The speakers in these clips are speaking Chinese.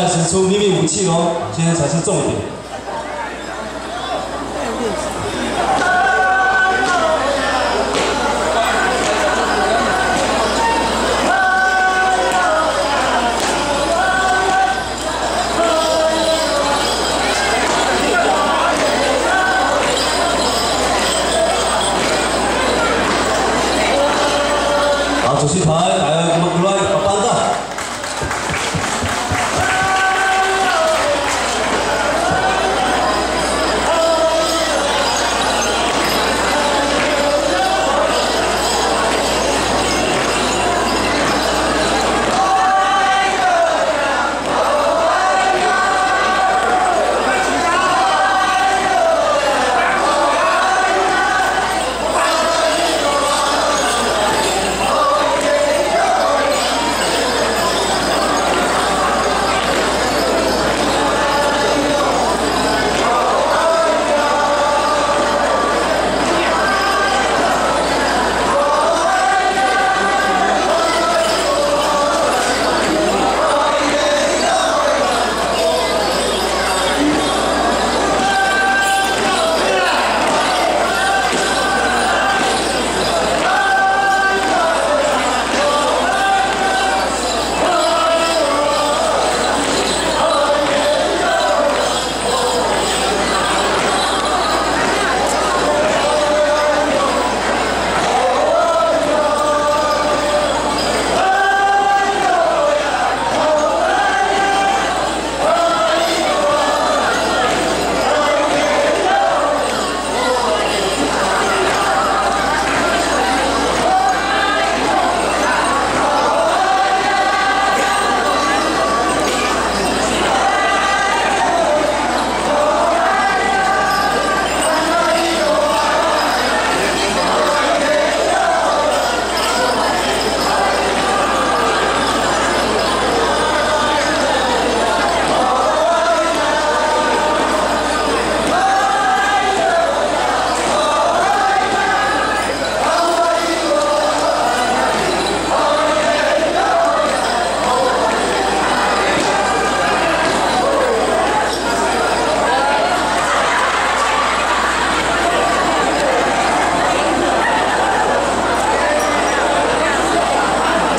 在使出秘密武器喽，现在才是重点。好，主席团，大家过来帮帮的。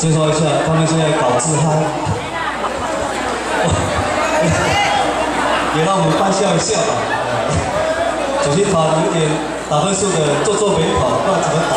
介绍一下，他们现在搞自嗨，也让我们欢笑一下吧。主席团有点打分数的做没跑，不知道怎么打。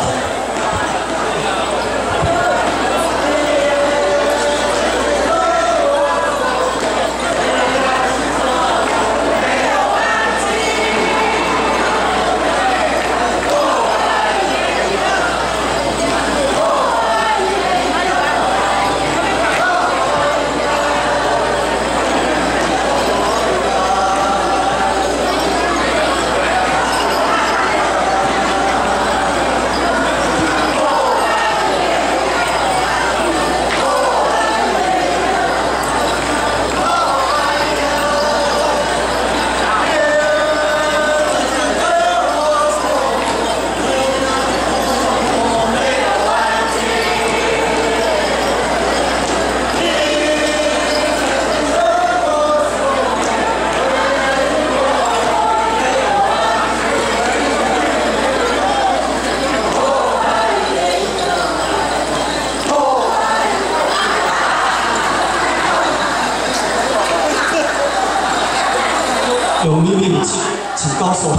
有秘密武器，请告诉我。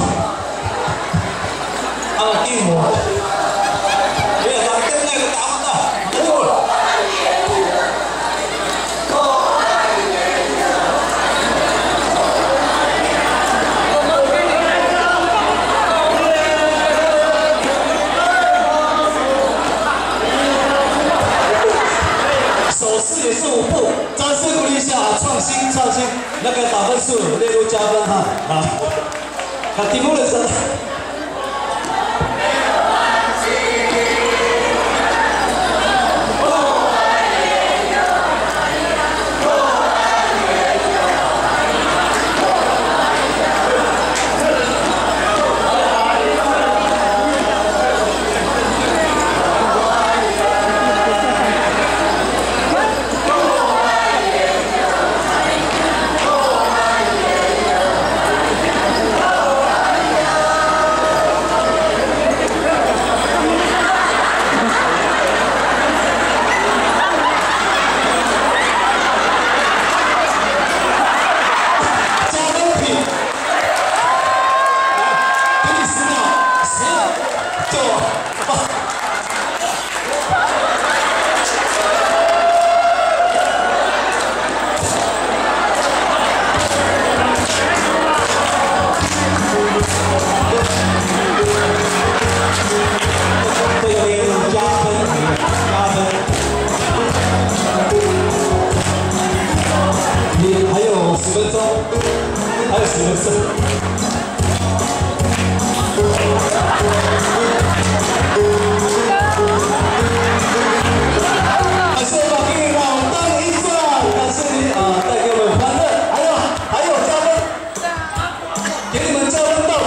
定我。没有，咱跟那个打不到。手势也是5步，掌声鼓励一下，创新，那个打分数列入加分哈，好，看题目的时候。 Hãy subscribe cho kênh Ghiền Mì Gõ để không bỏ lỡ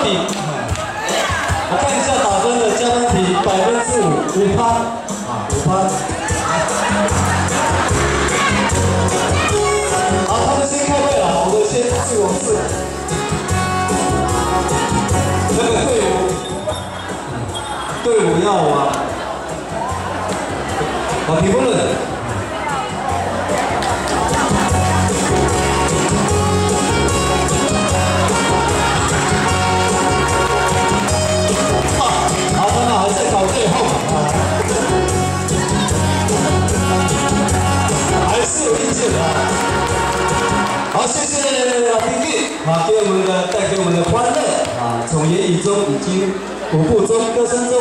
比，我看一下打分的加分题5%，5%啊，5%。好，他们先开会了，我们先自我试。那个队伍要我提问了。 好，谢谢老弟弟啊，带给我们的欢乐啊！从言语中已经5步中歌声中。